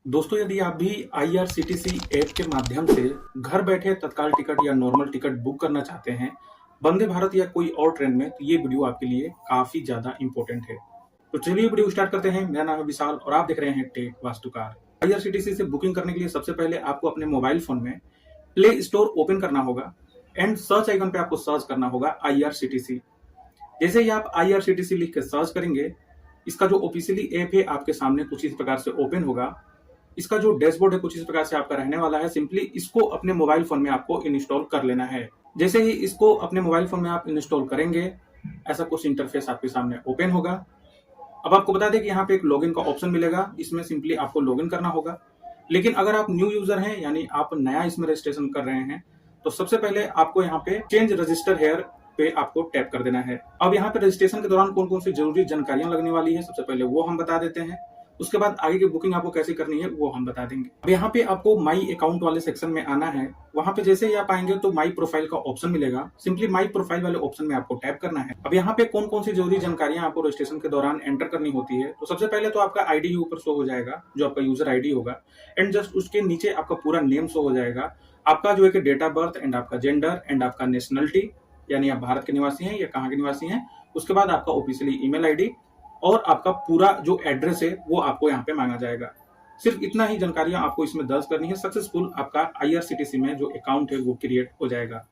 दोस्तों, यदि आप भी आईआरसीटीसी ऐप के माध्यम से घर बैठे तत्काल टिकट या नॉर्मल टिकट बुक करना चाहते हैं, वंदे भारत या कोई और ट्रेन में, तो ये वीडियो आपके लिए काफी ज्यादा इंपॉर्टेंट है। तो चलिए वीडियो स्टार्ट करते हैं। मेरा नाम है विशाल और आप देख रहे हैं टेक वास्तुकार। आईआरसीटीसी से बुकिंग करने के लिए सबसे पहले आपको अपने मोबाइल फोन में प्ले स्टोर ओपन करना होगा एंड सर्च आइकन पे आपको सर्च करना होगा आईआरसीटीसी। जैसे ही आप आईआरसीटीसी लिख के सर्च करेंगे, इसका जो ऑफिशियली ऐप है आपके सामने कुछ इस प्रकार से ओपन होगा। इसका जो डैशबोर्ड है कुछ इस प्रकार से आपका रहने वाला है। सिंपली इसको अपने मोबाइल फोन में आपको इंस्टॉल कर लेना है। जैसे ही इसको अपने मोबाइल फोन में आप इंस्टॉल करेंगे, ऐसा कुछ इंटरफेस आपके सामने ओपन होगा। अब आपको बता दें कि यहाँ पे एक लॉगिन का ऑप्शन मिलेगा, इसमें सिंपली आपको लॉगिन करना होगा। लेकिन अगर आप न्यू यूजर हैं, यानी आप नया इसमें रजिस्ट्रेशन कर रहे हैं, तो सबसे पहले आपको यहाँ पे चेंज रजिस्टर हेयर पे आपको टैप कर देना है। अब यहाँ पे रजिस्ट्रेशन के दौरान कौन कौन सी जरूरी जानकारियां लगने वाली है, सबसे पहले वो हम बता देते हैं। उसके बाद आगे की बुकिंग आपको कैसे करनी है वो हम बता देंगे। अब यहाँ पे आपको माई अकाउंट वाले सेक्शन में आना है। वहां पे जैसे ही आप आएंगे तो माई प्रोफाइल का ऑप्शन मिलेगा। सिंपली माई प्रोफाइल वाले ऑप्शन में आपको टैप करना है। अब यहाँ पे कौन कौन सी जरूरी जानकारियां आपको रजिस्ट्रेशन के दौरान एंटर करनी होती है, तो सबसे पहले तो आपका आईडी ऊपर शो हो जाएगा, जो आपका यूजर आईडी होगा, एंड जस्ट उसके नीचे आपका पूरा नेम शो हो जाएगा। आपका जो है डेट ऑफ बर्थ एंड आपका जेंडर एंड आपका नेशनलिटी, यानी आप भारत के निवासी हैं या कहाँ के निवासी हैं। उसके बाद आपका ऑफिशियली ईमेल आईडी और आपका पूरा जो एड्रेस है वो आपको यहाँ पे मांगा जाएगा। सिर्फ इतना ही जानकारियां आपको इसमें दर्ज करनी है। सक्सेसफुल आपका आईआरसीटीसी में जो अकाउंट है वो क्रिएट हो जाएगा।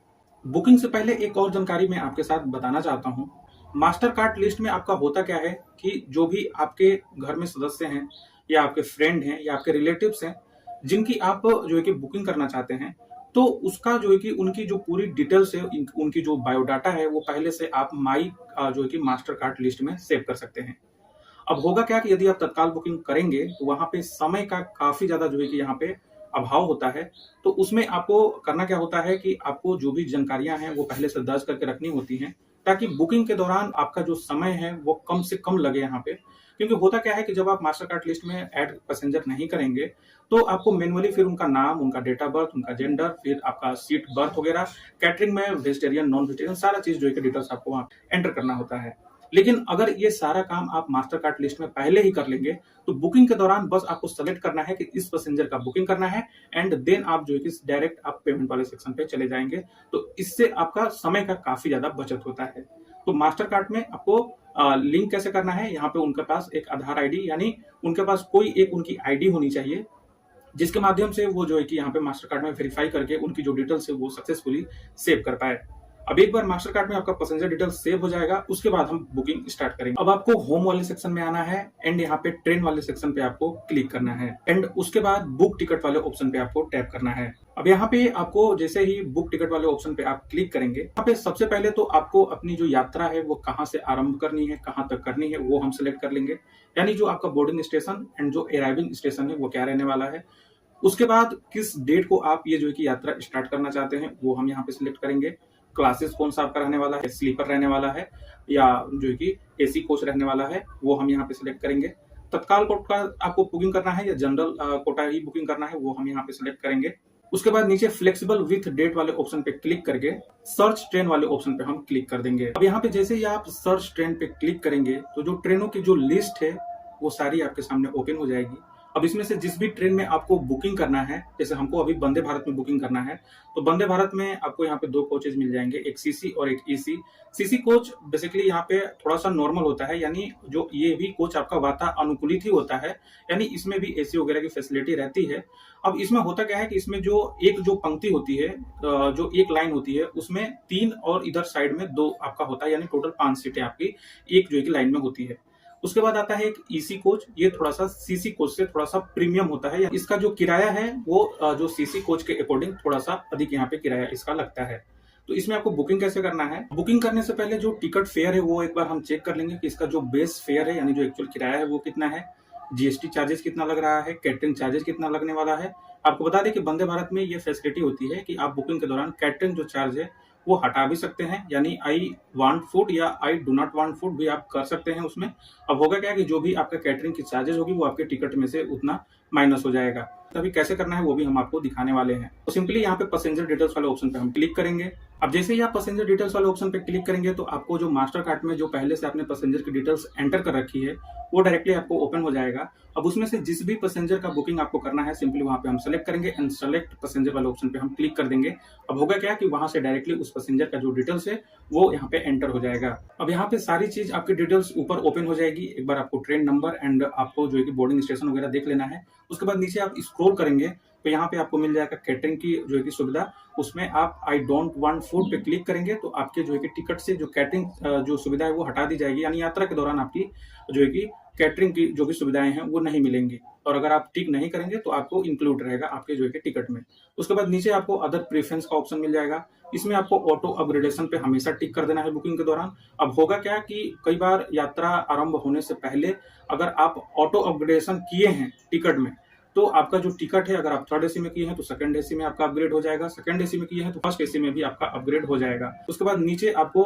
बुकिंग से पहले एक और जानकारी मैं आपके साथ बताना चाहता हूँ। मास्टर कार्ड लिस्ट में आपका होता क्या है कि जो भी आपके घर में सदस्य हैं या आपके फ्रेंड हैं या आपके रिलेटिव्स हैं, जिनकी आप जो है कि बुकिंग करना चाहते हैं, तो उसका जो है कि उनकी जो पूरी डिटेल्स है, उनकी जो बायोडाटा है, वो पहले से आप माई जो है कि मास्टर कार्ड लिस्ट में सेव कर सकते हैं। अब होगा क्या कि यदि आप तत्काल बुकिंग करेंगे तो वहां पे समय का काफी ज्यादा जो है कि यहाँ पे अभाव होता है। तो उसमें आपको करना क्या होता है कि आपको जो भी जानकारियां हैं वो पहले से दर्ज करके रखनी होती हैं, ताकि बुकिंग के दौरान आपका जो समय है वो कम से कम लगे यहाँ पे। क्योंकि होता क्या है कि जब आप मास्टर कार्ड लिस्ट में ऐड पैसेंजर नहीं करेंगे, तो आपको मैनुअली फिर उनका नाम, उनका डेट ऑफ बर्थ, उनका जेंडर, फिर आपका सीट बर्थ वगैरह, कैटरिंग में वेजिटेरियन नॉन वेजिटेरियन सारा चीज जो है डिटेल्स आपको वहाँ एंटर करना होता है। लेकिन अगर ये सारा काम आप मास्टर कार्ड लिस्ट में पहले ही कर लेंगे, तो बुकिंग के दौरान बस आपको सेलेक्ट करना है कि इस पैसेंजर का बुकिंग करना है, एंड देन आप जो है कि डायरेक्ट आप पेमेंट वाले सेक्शन पे चले जाएंगे। तो इससे आपका समय का काफी ज्यादा बचत होता है। तो मास्टर कार्ड में आपको लिंक कैसे करना है, यहाँ पे उनके पास एक आधार आईडी, यानी उनके पास कोई एक उनकी आईडी होनी चाहिए, जिसके माध्यम से वो जो है कि यहाँ पे मास्टर कार्ड में वेरीफाई करके उनकी जो डिटेल्स है वो सक्सेसफुली सेव कर पाए। अब एक बार मास्टर कार्ड में आपका पैसेंजर डिटेल सेव हो जाएगा, उसके बाद हम बुकिंग स्टार्ट करेंगे। अब आपको होम वाले सेक्शन में आना है एंड यहाँ पे ट्रेन वाले सेक्शन पे आपको क्लिक करना है, एंड उसके बाद बुक टिकट वाले ऑप्शन पे आपको टैप करना है। अब यहाँ पे आपको जैसे ही बुक टिकट वाले ऑप्शन पे आप क्लिक करेंगे, यहाँ पे सबसे पहले तो आपको अपनी जो यात्रा है वो कहाँ से आरंभ करनी है, कहाँ तक करनी है, वो हम सिलेक्ट कर लेंगे। यानी जो आपका बोर्डिंग स्टेशन एंड जो अराइविंग स्टेशन है वो क्या रहने वाला है। उसके बाद किस डेट को आप ये जो है कि यात्रा स्टार्ट करना चाहते हैं वो हम यहाँ पे सिलेक्ट करेंगे। क्लासेस कौन सा आपका रहने वाला है, स्लीपर रहने वाला है या जो है कि एसी कोच रहने वाला है, वो हम यहाँ पे सिलेक्ट करेंगे। तत्काल कोटा आपको बुकिंग करना है या जनरल कोटा ही बुकिंग करना है, वो हम यहाँ पे सिलेक्ट करेंगे। उसके बाद नीचे फ्लेक्सिबल विथ डेट वाले ऑप्शन पे क्लिक करके सर्च ट्रेन वाले ऑप्शन पे हम क्लिक कर देंगे। अब यहाँ पे जैसे ही आप सर्च ट्रेन पे क्लिक करेंगे, तो जो ट्रेनों की जो लिस्ट है वो सारी आपके सामने ओपन हो जाएगी। अब इसमें से जिस भी ट्रेन में आपको बुकिंग करना है, जैसे हमको अभी वंदे भारत में बुकिंग करना है, तो वंदे भारत में आपको यहाँ पे दो कोचेज मिल जाएंगे, एक सीसी और एक ईसी। सीसी कोच बेसिकली यहाँ पे थोड़ा सा नॉर्मल होता है, यानी जो ये भी कोच आपका वातानुकूलित ही होता है, यानी इसमें भी एसी वगैरह की फैसिलिटी रहती है। अब इसमें होता क्या है कि इसमें जो पंक्ति होती है, जो एक लाइन होती है, उसमें 3 और इधर साइड में 2 आपका होता है, यानी टोटल 5 सीटें आपकी एक जो है कि लाइन में होती है। उसके बाद आता है एक ईसी कोच, ये थोड़ा सा सीसी कोच से थोड़ा सा प्रीमियम होता है। इसका जो किराया है वो जो सीसी कोच के अकॉर्डिंग थोड़ा सा अधिक यहाँ पे किराया इसका लगता है। तो इसमें आपको बुकिंग कैसे करना है, बुकिंग करने से पहले जो टिकट फेयर है वो एक बार हम चेक कर लेंगे कि इसका जो बेस फेयर है, यानी जो एक्चुअल किराया है वो कितना है, जीएसटी चार्जेस कितना लग रहा है, कैटरिंग चार्जेस कितना लगने वाला है। आपको बता दें कि वंदे भारत में ये फैसिलिटी होती है कि आप बुकिंग के दौरान कैटरिंग जो चार्ज है वो हटा भी सकते हैं, यानी आई वांट फूड या I do not want food भी आप कर सकते हैं उसमें। अब होगा क्या कि जो भी आपका कैटरिंग की चार्जेस होगी वो आपके टिकट में से उतना माइनस हो जाएगा। तभी कैसे करना है वो भी हम आपको दिखाने वाले हैं। तो सिंपली यहाँ पे पैसेंजर डिटेल्स वाले ऑप्शन पे हम क्लिक करेंगे। अब जैसे ही आप पैसेंजर डिटेल्स वाले ऑप्शन पे क्लिक करेंगे, तो आपको जो मास्टर कार्ड में जो पहले से आपने पैसेंजर की डिटेल्स एंटर कर रखी है वो डायरेक्टली आपको ओपन हो जाएगा। अब उसमें से जिस भी पैसेंजर का बुकिंग आपको करना है, सिंपली वहाँ पे हम सेलेक्ट करेंगे एंड सेलेक्ट पैसेंजर वाले ऑप्शन पे हम क्लिक कर देंगे। अब होगा क्या कि वहाँ से डायरेक्टली उस पैसेंजर का जो डिटेल्स है वो यहाँ पे एंटर हो जाएगा। अब यहाँ पे सारी चीज़ आपकी डिटेल्स ऊपर ओपन हो जाएगी। एक बार आपको ट्रेन नंबर एंड आपको जो है कि बोर्डिंग स्टेशन वगैरह देख लेना है। उसके बाद नीचे आप स्क्रॉल करेंगे तो यहाँ पे आपको मिल जाएगा कैटरिंग की जो है कि सुविधा। उसमें आप आई डोंट वांट फूड पे क्लिक करेंगे तो आपके जो है कि टिकट से जो कैटरिंग जो सुविधा है वो हटा दी जाएगी, यानी यात्रा के दौरान आपकी जो है कि कैटरिंग की जो भी सुविधाएं हैं वो नहीं मिलेंगी। और अगर आप टिक नहीं करेंगे तो आपको इंक्लूड रहेगा आपके जो है कि टिकट में। उसके बाद नीचे आपको अदर प्रेफरेंस का ऑप्शन मिल जाएगा। इसमें आपको ऑटो अपग्रेडेशन पे हमेशा टिक कर देना है बुकिंग के दौरान। अब होगा क्या कि कई बार यात्रा आरंभ होने से पहले अगर आप ऑटो अपग्रेडेशन किए हैं टिकट में, तो आपका जो टिकट है, अगर आप थर्ड एसी में किए हैं तो सेकंड एसी में आपका अपग्रेड हो जाएगा, सेकंड एसी में किए हैं तो फर्स्ट एसी में भी आपका अपग्रेड हो जाएगा। उसके बाद नीचे आपको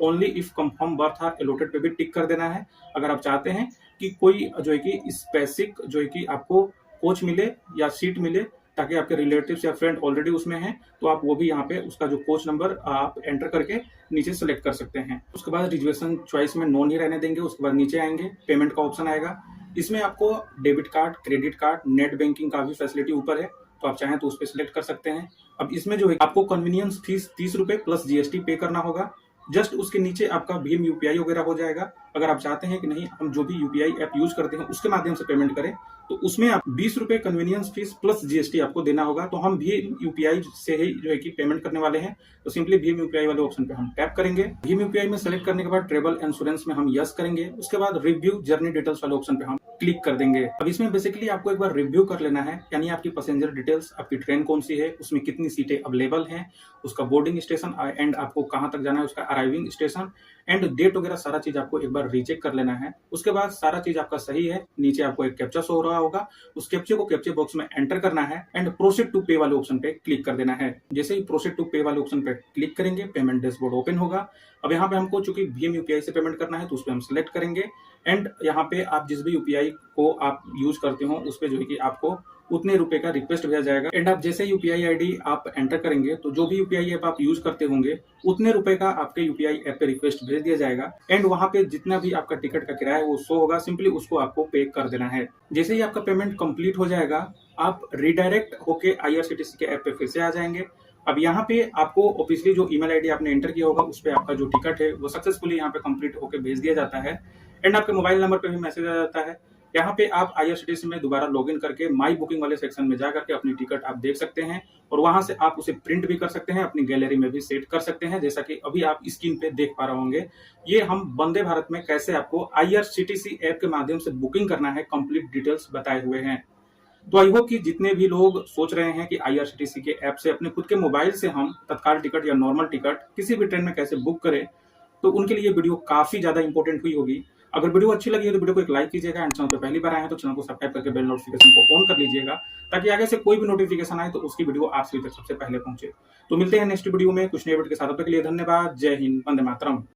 only if confirm berth are allotted पे भी टिक कर देना है। अगर आप चाहते हैं कि कोई जो है कि स्पेसिफिक जो है कि आपको कोच मिले या सीट मिले ताकि आपके रिलेटिव्स या फ्रेंड ऑलरेडी उसमें हैं, तो आप वो भी यहाँ पे उसका जो कोच नंबर आप एंटर करके नीचे सेलेक्ट कर सकते हैं। उसके बाद रिजर्वेशन चॉइस में नॉन ही रहने देंगे। उसके बाद नीचे आएंगे, पेमेंट का ऑप्शन आएगा। इसमें आपको debit card, credit card, net banking का भी फैसिलिटी ऊपर है, तो आप चाहें तो उस पर सिलेक्ट कर सकते हैं। अब इसमें जो है आपको कन्वीनियंस फीस 30 रुपए प्लस जीएसटी पे करना होगा। जस्ट उसके नीचे आपका भीम यूपीआई वगैरह हो जाएगा। अगर आप चाहते हैं कि नहीं हम जो भी यूपीआई ऐप यूज करते हैं उसके माध्यम से पेमेंट करें, तो उसमें आप 20 रुपए कन्वीनियंस फीस प्लस जीएसटी आपको देना होगा। तो हम भीम यूपीआई से ही जो है कि पेमेंट करने वाले हैं, तो सिंपली भीम यूपीआई वाले ऑप्शन पे हम टैप करेंगे। भीम यूपीआई में सेलेक्ट करने के बाद ट्रेवल इंश्योरेंस में हम यस करेंगे। उसके बाद रिव्यू जर्नी डिटेल्स वाले ऑप्शन पे हम क्लिक कर देंगे। अब इसमें बेसिकली आपको एक बार रिव्यू कर लेना है, यानी आपकी पैसेंजर डिटेल्स, आपकी ट्रेन कौन सी है, उसमें कितनी सीटें अवेलेबल हैं, उसका बोर्डिंग स्टेशन एंड आपको कहां तक जाना है, उसका अराइविंग स्टेशन एंड डेट वगैरह सारा चीज आपको एक बार रीचेक कर लेना है। उसके बाद सारा चीज आपका सही है, नीचे आपको एक कैप्चा शो हो रहा होगा, उस कैप्चे को कैप्चे बॉक्स में एंटर करना है एंड प्रोसीड टू पे वाले ऑप्शन पे क्लिक कर देना है। जैसे ही प्रोसीड टू पे वाले ऑप्शन पे क्लिक करेंगे, पेमेंट डैशबोर्ड ओपन होगा। अब यहाँ पे हमको चूंकि भीम यूपीआई से पेमेंट करना है तो उस पर हम सिलेक्ट करेंगे एंड यहाँ पे आप जिस भी यूपीआई को आप यूज करते हो उस पे जो है कि आपको उतने रुपए का रिक्वेस्ट भेजा जाएगा एंड आप जैसे यूपीआई आईडी आप एंटर करेंगे तो जो भी यूपीआई ऐप आप यूज करते होंगे उतने रुपए का आपके यूपीआई ऐप पे रिक्वेस्ट भेज दिया जाएगा एंड वहां पे जितना भी आपका टिकट का किराया है वो शो होगा, सिंपली उसको आपको पे कर देना है। जैसे ही आपका पेमेंट कंप्लीट हो जाएगा, आप रिडायरेक्ट होके आईआरसीटीसी के ऐप पे फिर से आ जाएंगे। अब यहाँ पे आपको ऑब्वियसली जो ईमेल आईडी आपने एंटर किया होगा उस पे आपका जो टिकट है वो सक्सेसफुली यहाँ पे कंप्लीट होके भेज दिया जाता है एंड आपके मोबाइल नंबर पे भी मैसेज आ जाता है। यहाँ पे आप आईआरसीटीसी में दोबारा लॉगिन करके माई बुकिंग वाले सेक्शन में जाकर के अपनी टिकट आप देख सकते हैं और वहां से आप उसे प्रिंट भी कर सकते हैं, अपनी गैलरी में भी सेट कर सकते हैं, जैसा कि अभी आप स्क्रीन पे देख पा रहे होंगे। ये हम वंदे भारत में कैसे आपको आईआरसीटीसी ऐप के माध्यम से बुकिंग करना है कंप्लीट डिटेल्स बताए हुए हैं। तो आई होप कि जितने भी लोग सोच रहे हैं कि आईआरसीटीसी के ऐप से अपने खुद के मोबाइल से हम तत्काल टिकट या नॉर्मल टिकट किसी भी ट्रेन में कैसे बुक करें, तो उनके लिए वीडियो काफी ज्यादा इंपॉर्टेंट हुई होगी। अगर वीडियो अच्छी लगी है तो वीडियो को एक लाइक कीजिएगा एंड चैनल पे पहली बार आए हैं तो चैनल को सब्सक्राइब करके बेल नोटिफिकेशन को ऑन कर लीजिएगा ताकि आगे से कोई भी नोटिफिकेशन आए तो उसकी वीडियो आप सभी तक सबसे पहले पहुंचे। तो मिलते हैं नेक्स्ट वीडियो में कुछ नए वीडियो के साथ। तब तक के लिए धन्यवाद। जय हिंद, वंदे मातरम।